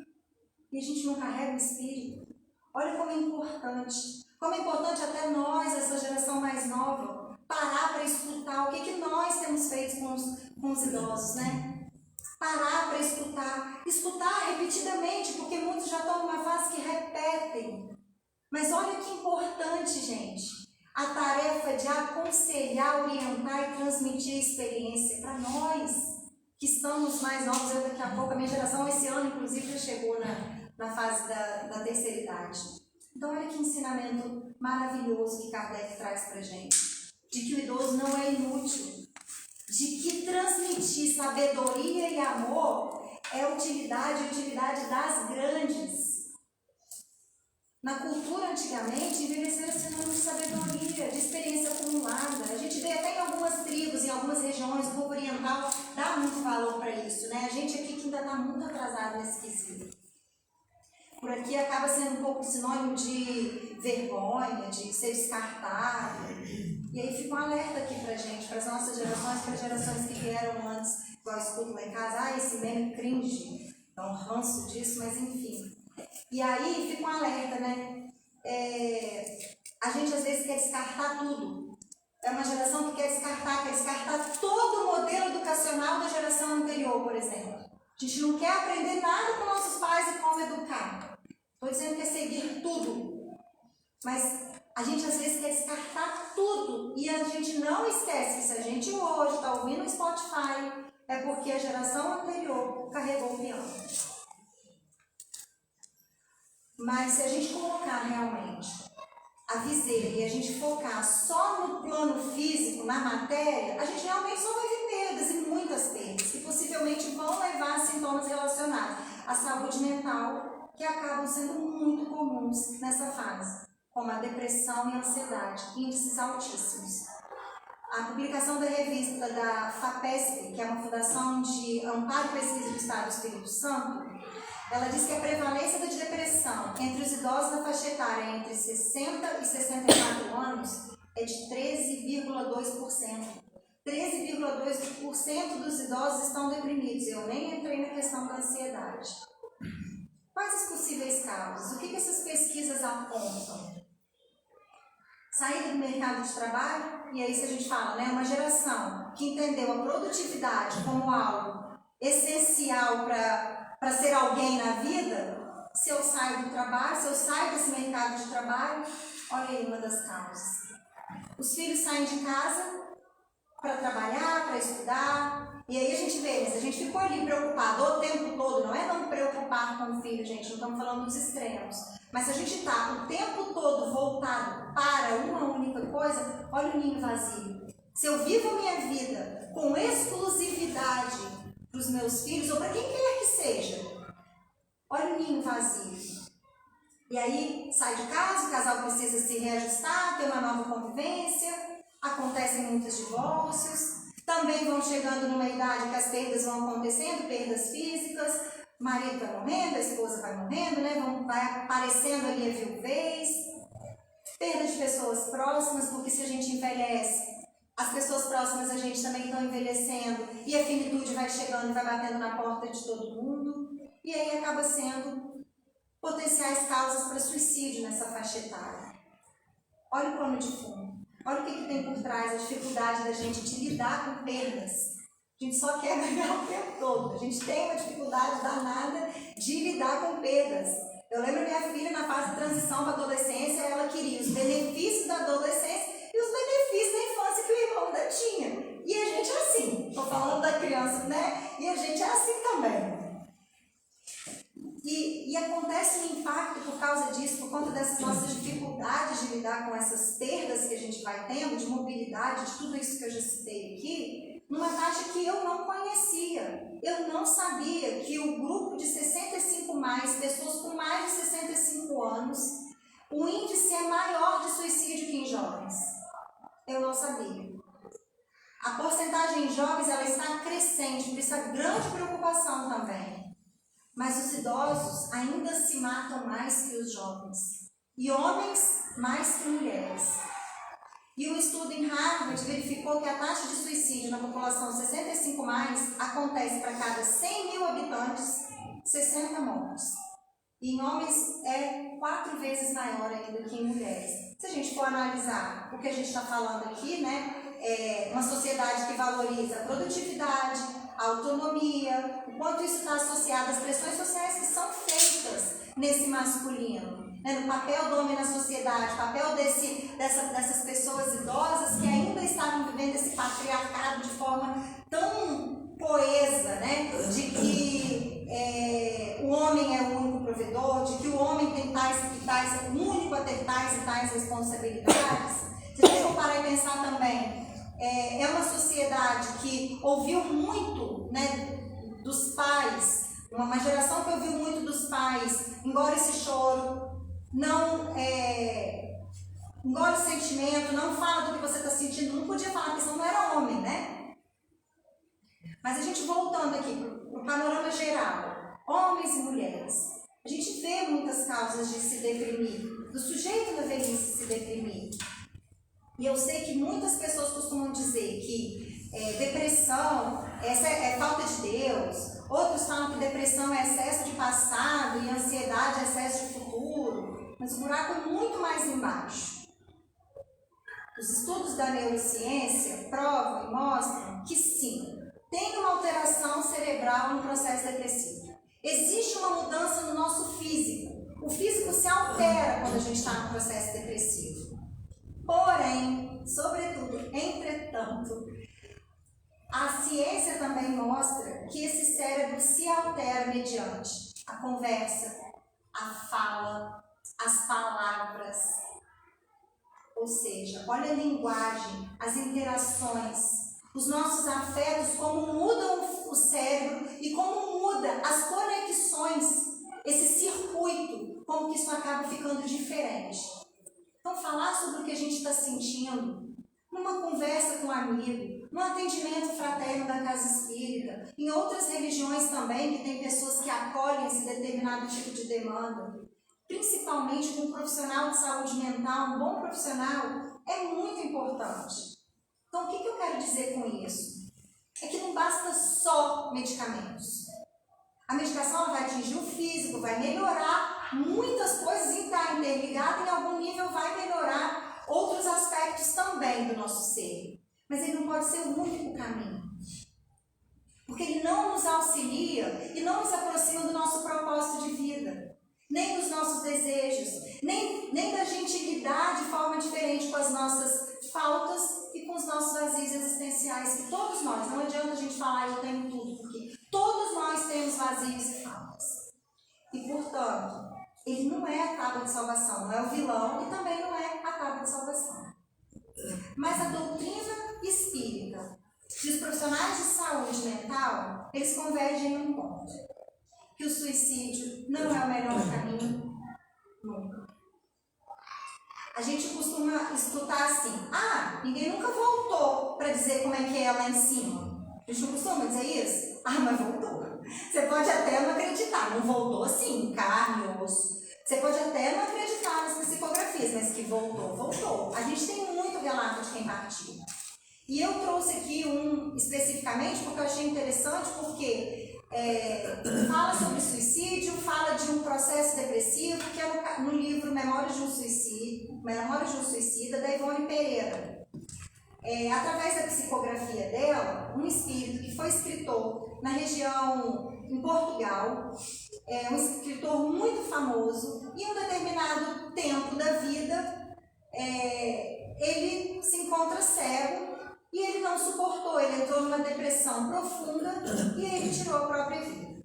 e a gente não carrega o espírito. Olha como é importante até nós, essa geração mais nova, parar para escutar o que nós temos feito com os idosos, né? Parar para escutar repetidamente, porque muitos já estão numa fase que repetem. Mas olha que importante, gente, a tarefa de aconselhar, orientar e transmitir a experiência para nós, que estamos mais novos. Eu daqui a pouco, a minha geração esse ano, inclusive, já chegou na fase da terceira idade. Então, olha que ensinamento maravilhoso que Kardec traz para a gente, de que o idoso não é inútil, de que transmitir sabedoria e amor é utilidade das grandes. Na cultura, antigamente, envelhecer era sinônimo de sabedoria, de experiência acumulada. A gente vê até em algumas tribos, em algumas regiões, o povo oriental dá muito valor para isso, né? A gente aqui que ainda está muito atrasado nesse quesito. Por aqui acaba sendo um pouco sinônimo de vergonha, de ser descartado. E aí fica um alerta aqui pra gente, para as nossas gerações, para as gerações que vieram antes, igual eu escuto lá em casa, esse meme cringe, é um ranço disso, mas enfim. E aí fica um alerta, né? A gente às vezes quer descartar tudo. É uma geração que quer descartar todo o modelo educacional da geração anterior, por exemplo. A gente não quer aprender nada com nossos pais e como educar. Estou dizendo que é seguir tudo. Mas a gente às vezes quer descartar tudo. E a gente não esquece que se a gente hoje está ouvindo o Spotify, é porque a geração anterior carregou o piano. Mas se a gente colocar realmente a viseira e a gente focar só no plano físico, na matéria, a gente realmente só vai ver perdas, e muitas perdas, que possivelmente vão levar a sintomas relacionados à saúde mental, que acabam sendo muito comuns nessa fase, como a depressão e a ansiedade, índices altíssimos. A publicação da revista da FAPESP, que é uma fundação de amparo e pesquisa do Estado do Espírito Santo, ela diz que a prevalência da depressão entre os idosos na faixa etária entre 60 e 64 anos é de 13,2%. 13,2% dos idosos estão deprimidos. Eu nem entrei na questão da ansiedade. Quais as possíveis causas? O que essas pesquisas apontam? Saída do mercado de trabalho, e aí se a gente fala, né, uma geração que entendeu a produtividade como algo essencial para ser alguém na vida, se eu saio do trabalho, se eu saio desse mercado de trabalho, olha aí uma das causas. Os filhos saem de casa para trabalhar, para estudar, e aí a gente vê, se a gente ficou ali preocupado o tempo todo, não é não preocupar com o filho, gente, não estamos falando dos extremos, mas se a gente está o tempo todo voltado para uma única coisa, olha o ninho vazio. Se eu vivo a minha vida com exclusividade para os meus filhos, ou para quem quer que seja, olha o ninho vazio. E aí sai de casa, o casal precisa se reajustar, ter uma nova convivência, acontecem muitos divórcios, também vão chegando numa idade que as perdas vão acontecendo, perdas físicas, o marido vai morrendo, a esposa vai morrendo, né? Vai aparecendo ali a viuvez, perda de pessoas próximas, porque se a gente envelhece, as pessoas próximas a gente também estão envelhecendo, e a finitude vai chegando e vai batendo na porta de todo mundo, e aí acaba sendo potenciais causas para suicídio nessa faixa etária. Olha o plano de fundo. Olha o que tem por trás, a dificuldade da gente de lidar com perdas. A gente só quer ganhar o tempo todo. A gente tem uma dificuldade danada de lidar com perdas. Eu lembro minha filha na fase de transição para a adolescência, ela queria os benefícios da adolescência e os benefícios da infância que o irmão ainda tinha. E a gente é assim. Estou falando da criança, né? E a gente é assim também. E acontece um impacto por causa disso, por conta dessas nossas dificuldades de lidar com essas perdas que a gente vai tendo, de mobilidade, de tudo isso que eu já citei aqui, numa taxa que eu não conhecia. Eu não sabia que o grupo de 65 mais, pessoas com mais de 65 anos, o índice é maior de suicídio que em jovens. Eu não sabia. A porcentagem em jovens ela está crescente, por isso a grande preocupação também. Mas os idosos ainda se matam mais que os jovens. E homens mais que mulheres. E um estudo em Harvard verificou que a taxa de suicídio na população 65 mais acontece para cada 100 mil habitantes, 60 mortes. E em homens é 4 vezes maior ainda que em mulheres. Se a gente for analisar o que a gente está falando aqui, né, é uma sociedade que valoriza a produtividade, a autonomia, o quanto isso está associado às pressões sociais que são feitas nesse masculino, né, no papel do homem na sociedade, o papel dessas pessoas idosas que ainda estavam vivendo esse patriarcado de forma tão coesa, né, de que o homem é o único provedor, de que o homem tem tais e tais, é o único a ter tais e tais responsabilidades. Se a gente for parar e pensar também, é uma sociedade que ouviu muito, né, dos pais, uma geração que ouviu muito dos pais, engole esse choro, não engole o sentimento, não fala do que você está sentindo, não podia falar, porque senão não era homem, né? Mas a gente voltando aqui para o panorama geral, homens e mulheres, a gente vê muitas causas de se deprimir, do sujeito na velhice se deprimir. E eu sei que muitas pessoas costumam dizer que depressão é falta de Deus, outros falam que depressão é excesso de passado e ansiedade é excesso de futuro, mas o buraco é muito mais embaixo. Os estudos da neurociência provam e mostram que sim, tem uma alteração cerebral no processo depressivo. Existe uma mudança no nosso físico. O físico se altera quando a gente está no processo depressivo. Porém, sobretudo, entretanto, a ciência também mostra que esse cérebro se altera mediante a conversa, a fala, as palavras. Ou seja, olha a linguagem, as interações, os nossos afetos, como mudam o cérebro e como muda as conexões, esse circuito, como que isso acaba ficando diferente. Então, falar sobre o que a gente está sentindo, numa conversa com um amigo, no atendimento fraterno da casa espírita, em outras religiões também, que tem pessoas que acolhem esse determinado tipo de demanda, principalmente com um profissional de saúde mental, um bom profissional, é muito importante. Então, o que eu quero dizer com isso? É que não basta só medicamentos. A medicação ela vai atingir o físico, vai melhorar muitas coisas e está interligada, em algum nível vai melhorar outros aspectos também do nosso ser. Mas ele não pode ser o único caminho. Porque ele não nos auxilia e não nos aproxima do nosso propósito de vida, nem dos nossos desejos, nem da gente lidar de forma diferente com as nossas faltas e com os nossos vazios existenciais, que todos nós, não adianta a gente falar eu tenho tudo, porque todos nós temos vazios e faltas. E, portanto, ele não é a tábua de salvação, não é o vilão e também não é a tábua de salvação. Mas a doutrina espírita e os profissionais de saúde mental, eles convergem em um ponto. Que o suicídio não é o melhor caminho nunca. A gente costuma escutar assim, ninguém nunca voltou para dizer como é que é lá em cima. A gente não costuma dizer isso? Mas voltou. Você pode até não acreditar, não voltou sim, carne, osso. Você pode até não acreditar nas psicografias, mas que voltou, voltou. A gente tem muito relato de quem partiu. E eu trouxe aqui um especificamente porque eu achei interessante, porque fala sobre suicídio, fala de um processo depressivo, que é no livro Memórias de um Suicida, da Ivone Pereira. Através da psicografia dela, um espírito que foi escritor na região, em Portugal, um escritor muito famoso, e em um determinado tempo da vida, ele se encontra cego, e ele não suportou, ele entrou numa depressão profunda e ele tirou a própria vida.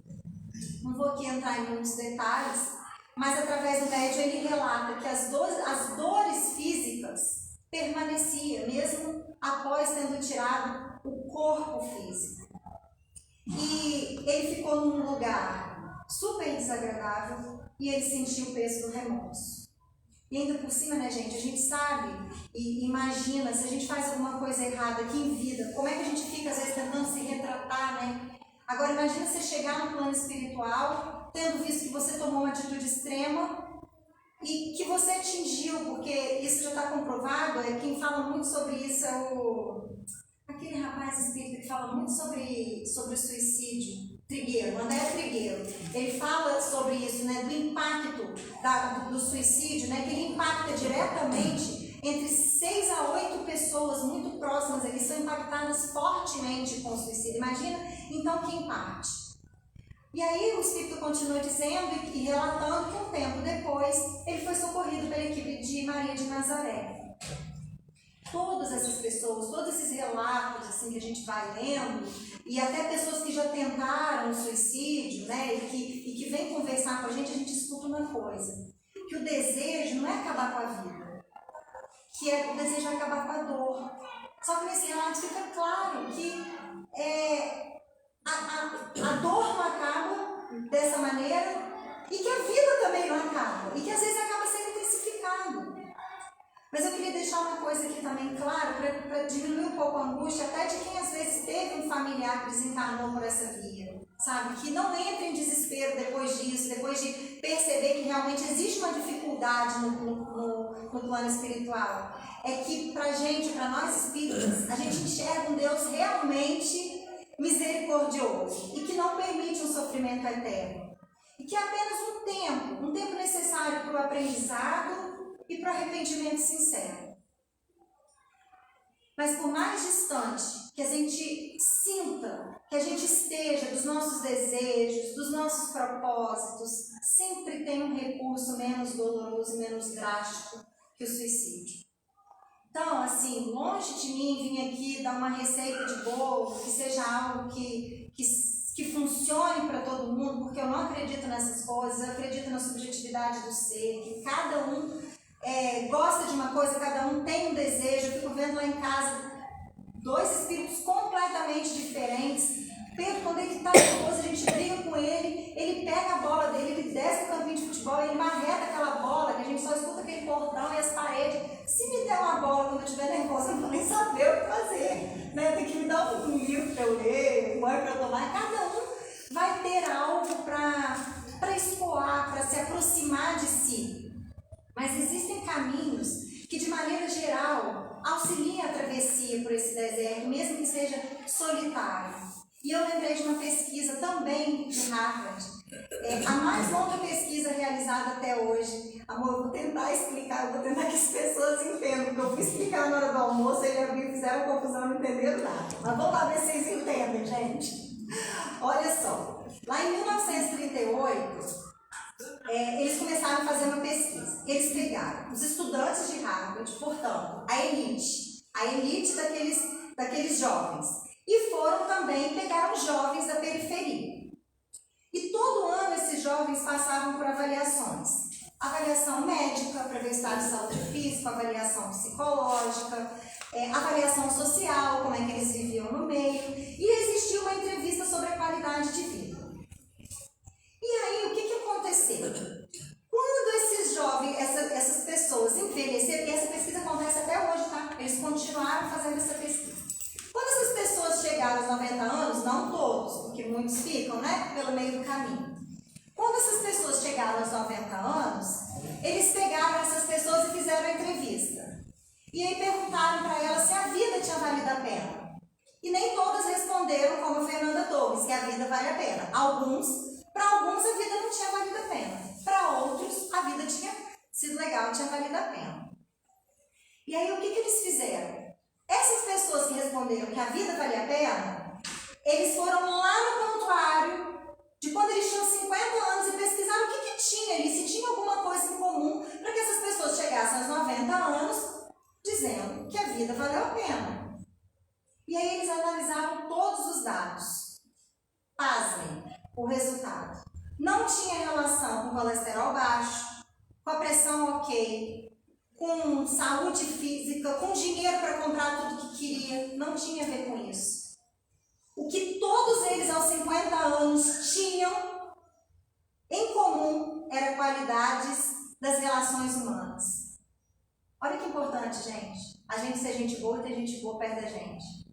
Não vou aqui entrar em muitos detalhes, mas através do médium ele relata que as dores físicas permaneciam, mesmo após tendo tirado o corpo físico. E ele ficou num lugar super desagradável e ele sentiu o peso do remorso. E ainda por cima, né, gente, a gente sabe e imagina, se a gente faz alguma coisa errada aqui em vida, como é que a gente fica, às vezes, tentando se retratar, né? Agora, imagina você chegar no plano espiritual, tendo visto que você tomou uma atitude extrema e que você atingiu, porque isso já está comprovado, quem fala muito sobre isso é aquele rapaz espírita que fala muito sobre o suicídio. Trigueiro, André Trigueiro, ele fala sobre isso, né, do impacto do suicídio, né, que ele impacta diretamente entre 6 a 8 pessoas muito próximas ali, são impactadas fortemente com o suicídio. Imagina, então, quem parte. E aí o Espírito continua dizendo e relatando que um tempo depois ele foi socorrido pela equipe de Maria de Nazaré. Todas essas pessoas, todos esses relatos assim, que a gente vai lendo, e até pessoas que já tentaram suicídio, né, e que vêm conversar com a gente escuta uma coisa, que o desejo não é acabar com a vida, que o desejo é acabar com a dor. Só que nesse relato fica claro que a dor não acaba dessa maneira e que a vida também não acaba, e que às vezes acaba sendo intensificado. Mas eu queria deixar uma coisa aqui também clara, para diminuir um pouco a angústia, até de quem às vezes teve um familiar que desencarnou por essa via, sabe? Que não entra em desespero depois disso, depois de perceber que realmente existe uma dificuldade no plano espiritual. É que para nós espíritas, a gente enxerga um Deus realmente misericordioso e que não permite um sofrimento eterno. E que é apenas um tempo necessário para o aprendizado e para o arrependimento sincero. Mas por mais distante que a gente sinta, que a gente esteja dos nossos desejos, dos nossos propósitos, sempre tem um recurso menos doloroso e menos drástico que o suicídio. Então, assim, longe de mim vir aqui dar uma receita de bolo, que seja algo que funcione para todo mundo, porque eu não acredito nessas coisas, eu acredito na subjetividade do ser, que cada um gosta de uma coisa, cada um tem um desejo. Eu fico vendo lá em casa 2 espíritos completamente diferentes. Pedro, quando ele está nervoso, a gente briga com ele pega a bola dele, ele desce no campinho de futebol, ele marreta aquela bola, que a gente só escuta aquele portão e as paredes. Se me der uma bola quando eu estiver nervosa, eu não vou nem saber o que fazer. Né? Tem que me dar um livro para eu ler, um banho para eu tomar. Cada um vai ter algo para escoar, para se aproximar de si. Mas existem caminhos que, de maneira geral, auxiliam a travessia por esse deserto, mesmo que seja solitário. E eu lembrei de uma pesquisa também de Harvard, a mais longa pesquisa realizada até hoje. Amor, eu vou tentar explicar, eu vou tentar que as pessoas entendam, porque eu fui explicar na hora do almoço, eles fizeram confusão, não entenderam nada. Mas vamos lá ver se vocês entendem, gente. Olha só, lá em 1938, eles começaram a fazer uma pesquisa. Eles pegaram os estudantes de Harvard, portanto, a elite daqueles jovens. E foram também, pegaram jovens da periferia. E todo ano esses jovens passavam por avaliações. Avaliação médica, para ver o estado de saúde física, avaliação psicológica, avaliação social, como é que eles viviam no meio. E existia uma entrevista sobre a qualidade de vida. E aí, o que aconteceu? Quando esses jovens, essas pessoas envelheceram, e essa pesquisa acontece até hoje, tá? Eles continuaram fazendo essa pesquisa. Quando essas pessoas chegaram aos 90 anos, não todos, porque muitos ficam, né, pelo meio do caminho. Quando essas pessoas chegaram aos 90 anos, eles pegaram essas pessoas e fizeram a entrevista. E aí perguntaram para elas se a vida tinha valido a pena. E nem todas responderam como a Fernanda Torres, que a vida vale a pena. Para alguns a vida não tinha valido a pena. Para outros, a vida tinha sido legal, tinha valido a pena. E aí o que eles fizeram? Essas pessoas que responderam que a vida valia a pena, eles foram lá no prontuário de quando eles tinham 50 anos e pesquisaram o que tinha ali, se tinha alguma coisa em comum, para que essas pessoas chegassem aos 90 anos dizendo que a vida valeu a pena. E aí eles analisaram todos os dados. Pasmem, o resultado. Não tinha relação com colesterol baixo, com a pressão ok, com saúde física, com dinheiro para comprar tudo que queria. Não tinha a ver com isso. O que todos eles aos 50 anos tinham em comum era qualidades das relações humanas. Olha que importante, gente. A gente ser gente boa e ter gente boa perto da gente.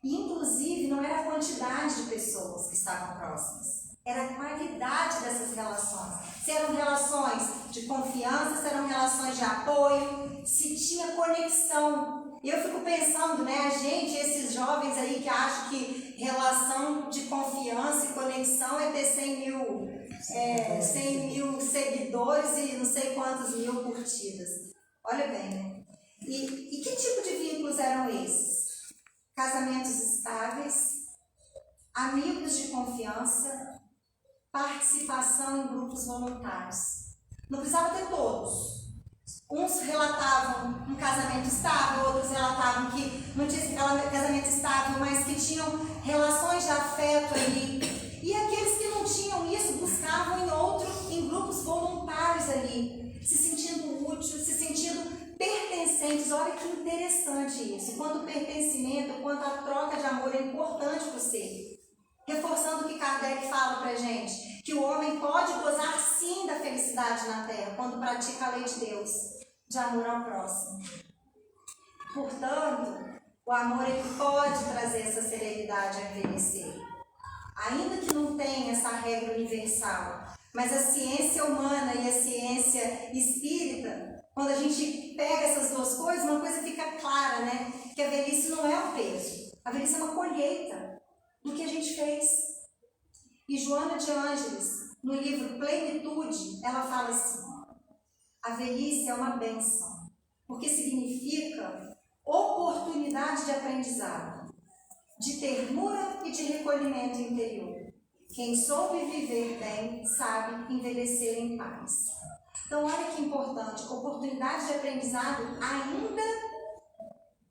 E, inclusive, não era a quantidade de pessoas que estavam próximas. Era a qualidade dessas relações. Se eram relações de confiança, se eram relações de apoio, se tinha conexão. E eu fico pensando, né, a gente, esses jovens aí que acham que relação de confiança e conexão é ter 100 mil seguidores e não sei quantas mil curtidas. Olha bem, né? E que tipo de vínculos eram esses? Casamentos estáveis, amigos de confiança, participação em grupos voluntários. Não precisava ter todos. Uns relatavam um casamento estável, outros relatavam que não tinha esse casamento estável, mas que tinham relações de afeto ali. E aqueles que não tinham isso buscavam em grupos voluntários ali, se sentindo úteis, se sentindo pertencentes. Olha que interessante isso. Quanto o pertencimento, quanto a troca de amor é importante para o ser. Reforçando o que Kardec fala para a gente, que o homem pode gozar sim da felicidade na Terra, quando pratica a lei de Deus, de amor ao próximo. Portanto, o amor ele pode trazer essa serenidade a envelhecer. Ainda que não tenha essa regra universal, mas a ciência humana e a ciência espírita, quando a gente pega essas duas coisas, uma coisa fica clara, né? Que a velhice não é um peso, a velhice é uma colheita do que a gente fez. E Joana de Ângeles, no livro Plenitude, ela fala assim: a velhice é uma bênção, porque significa oportunidade de aprendizado, de ternura e de recolhimento interior. Quem soube viver bem, sabe envelhecer em paz. Então, olha que importante, oportunidade de aprendizado ainda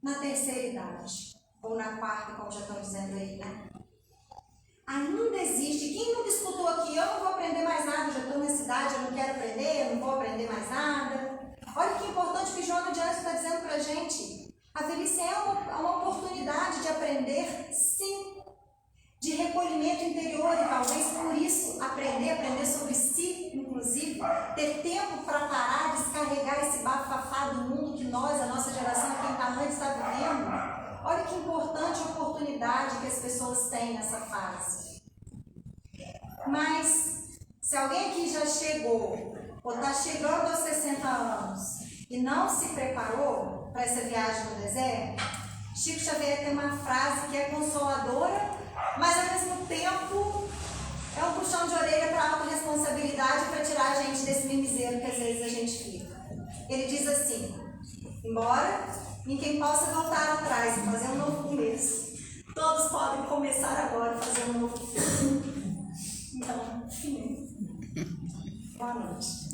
na terceira idade, ou na quarta, como já estão dizendo aí, né? Ainda existe. Quem nunca escutou aqui, eu não vou aprender mais nada, já estou nessa idade, eu não quero aprender, eu não vou aprender mais nada. Olha que importante que Joana de Ângeles está dizendo para a gente. A velhice é uma oportunidade de aprender, sim, de recolhimento interior, e talvez por isso aprender sobre si, inclusive, ter tempo para parar, descarregar esse bafafá do mundo que nós, a nossa geração, quem está muito está vivendo, olha que importante oportunidade que as pessoas têm nessa fase. Mas, se alguém aqui já chegou, ou está chegando aos 60 anos, e não se preparou para essa viagem no deserto, Chico Xavier tem uma frase que é consoladora, mas ao mesmo tempo é um puxão de orelha para a autorresponsabilidade, para tirar a gente desse mimiseiro que às vezes a gente fica. Ele diz assim: embora ninguém possa voltar atrás e fazer um novo começo, todos podem começar agora a fazer um novo começo. Então, fim. Boa noite.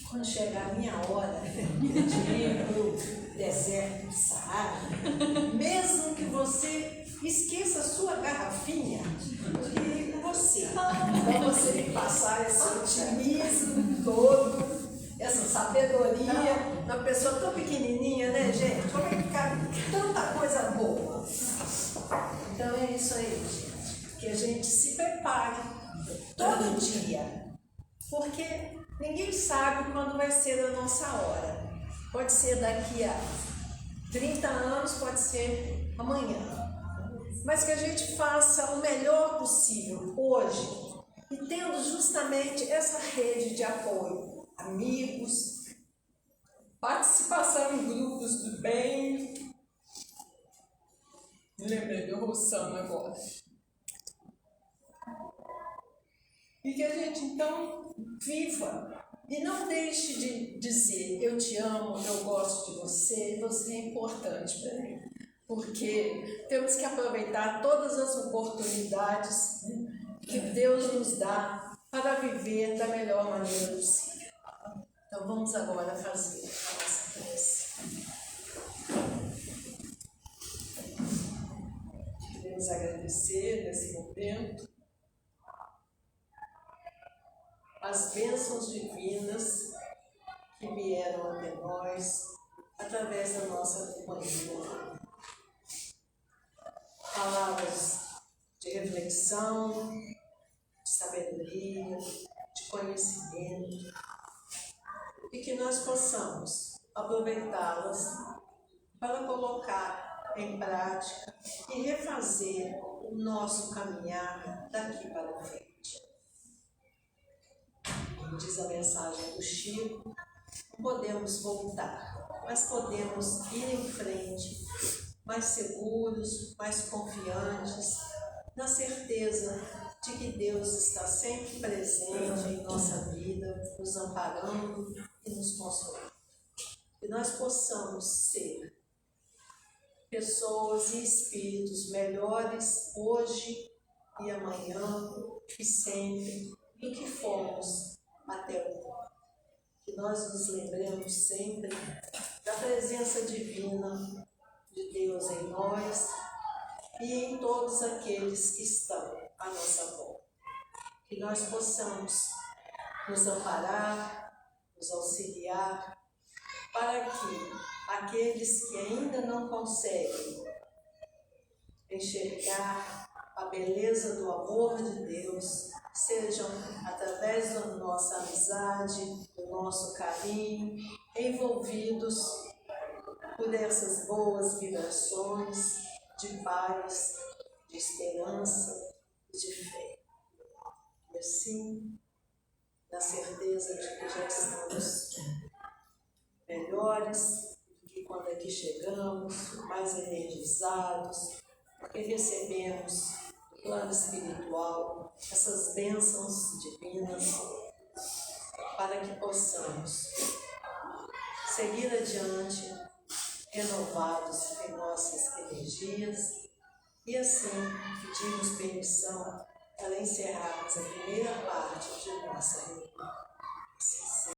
Quando chegar a minha hora de ir para o deserto do Saara, mesmo que você esqueça a sua garrafinha, eu queria ir com você. Para você me passar esse otimismo todo, essa sabedoria, uma pessoa tão pequenininha, né, gente? Como é que cabe tanta coisa boa? Então é isso aí, gente. Que a gente se prepare todo dia. Porque ninguém sabe quando vai ser a nossa hora. Pode ser daqui a 30 anos, pode ser amanhã. Mas que a gente faça o melhor possível hoje. E tendo justamente essa rede de apoio, amigos, participação em grupos do bem. Me lembrei do Rossano agora. E que a gente então viva e não deixe de dizer: eu te amo, eu gosto de você, você é importante para mim. Porque temos que aproveitar todas as oportunidades que Deus nos dá para viver da melhor maneira possível. Então vamos agora fazer a nossa prece. Queremos agradecer nesse momento as bênçãos divinas que vieram até nós através da nossa companhia. Palavras de reflexão, de sabedoria, de conhecimento, e que nós possamos aproveitá-las para colocar em prática e refazer o nosso caminhar daqui para frente. Diz a mensagem do Chico: não podemos voltar, mas podemos ir em frente, mais seguros, mais confiantes, na certeza de que Deus está sempre presente em nossa vida, nos amparando e nos consolando. Que nós possamos ser pessoas e espíritos melhores hoje e amanhã e sempre, e que fomos até o que nós nos lembremos sempre da presença divina de Deus em nós e em todos aqueles que estão à nossa volta. Que nós possamos nos amparar, nos auxiliar, para que aqueles que ainda não conseguem enxergar a beleza do amor de Deus sejam, através da nossa amizade, do nosso carinho, envolvidos por essas boas vibrações de paz, de esperança e de fé. E assim, na certeza de que já estamos melhores do que quando aqui chegamos, mais energizados, porque recebemos do plano espiritual essas bênçãos divinas para que possamos seguir adiante renovados em nossas energias e assim pedimos permissão para encerrarmos a primeira parte de nossa reunião.